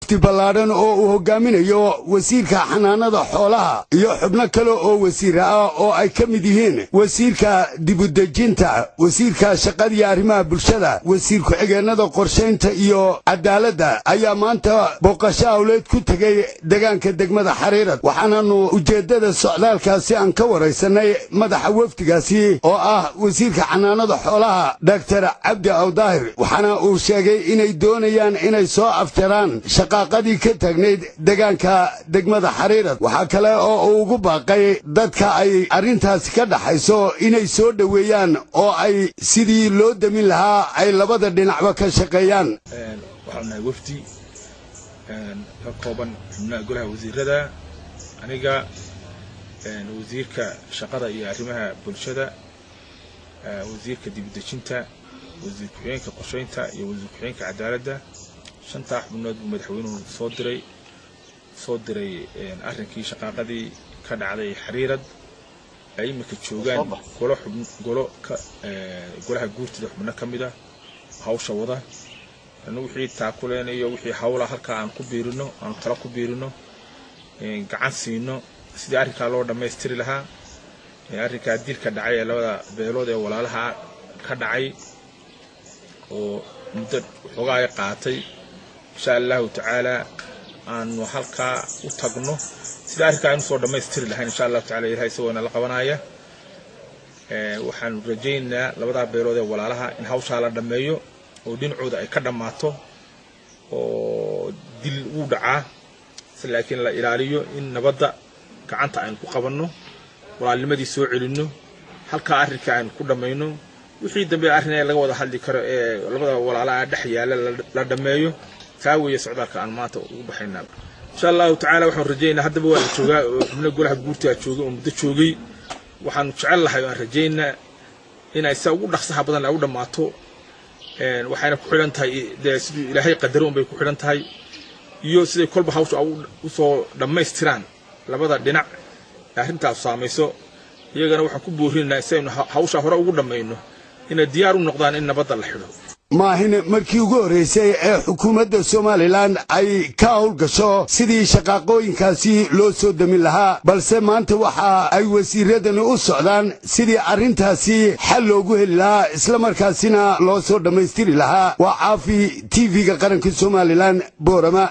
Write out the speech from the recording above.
wafdi ballaaran oo uu hogaaminayo wasiirka xanaanada xoolaha iyo xubno kale oo wasiir ah oo ay ka mid yihiin wasiirka dibudejinta, wasiirka shaqada iyo arrimaha bulshada, wasiir ku-xigeenada qorshaynta iyo cadaaladda ayaa maanta booqasho awleed ku tegay deegaanka degmada Xariirad. waxaanaanu ujeedada socdaalkaasi aan ka waraysanay madaxa wafdigaasi oo ah wasiirka xanaanada xoolaha Dr. Cabdi Awdaahir, waxaana uu sheegay inay doonayaan inay soo afjaraan shaqaaqadii ka taagneyd deegaanka degmada Xariirad. waxa kale oo uu ugu baaqay dadka ay arrintaasi ka dhaxayso inay soo dhaweeyaan oo ay sidii loo damin lahaa ay labada dhinacba ka shaqeeyaan. waxaan wafdi ka kooban xubnaha golaha wasiirada, aniga wasiirka shaqada iyo arrimaha bulshada, wasiirka dibudejinta, wasiir ku-xigeenka qorshaynta iyo wasiir ku-xigeenka cadaaladda. shanta xubnood madaxweynuhu soo diray arrinkii shaqaaqadii ka dhacday Xariirad ay imika joogaan golaha guurtida xubno ka mid ah hawsha wada. wixii taakulenayo wixii hawla halka aan ku biirino, aan tala ku biirino, gacan siino sidii arrinka loo dhameystiri lahaa. arrinka dilka dhacay labada beelood ee walaalaha ka dhacay oo muddo xogaa ay qaatay, insha Allah ta'ala aan halka u tagno sidii arrinka aan soo dhameystiri lahayn. insha Allah ta'ala ilaahay soo la qabanaya. waxaan rajaynaynaa labada beelood ee walaalaha in hawsha la dhameeyo oo dhinacooda ay ka dhamaato oo dil u dhaca, laakiin la ilaaliyo in nabadda gacanta aan ku qabanno, walaalnimadii soo celino, halka arrinka aan ku dhameeyno. wixii dambe arrin laga wada hadli karo ee labada walaalaha dhex yaala la dhameeyo. taa weeye socdaalka aan maanta ugu baxaynaa. insha Allah ta'ala waxaan rajaynaynaa haddaba waa joogaa xubno golaha guurta joogay oo muddo joogay. waxaan jecel lahay oo aan rajaynaa inay saa ugu dhaqsaha badan ay u dhamaato. waxayna ku xidhan tahay sidii ilaahay qadaro bay ku xidhan tahay iyo sidii kolba hawsha u soo dhameystiraan labada dhinac arrintaas saamayso. iyagana waxaan ku boorinaynaa inaynu hawsha hore ugu dhameeyno inay diyaar u noqdaan in nabadda la xidho. maahin markii ugu horeysay ee xukuumadda Somaliland ay ka howlgasho sidii shaqaaqooyinkaasi loo soo damin lahaa, balse maanta waxa ay wasiiradani u socdaan sidii arrintaasi xal loogu heli lahaa isla markaasina loo soo dhameystiri lahaa. waa Caafi TV-ga qaranka Somaliland, Boorama.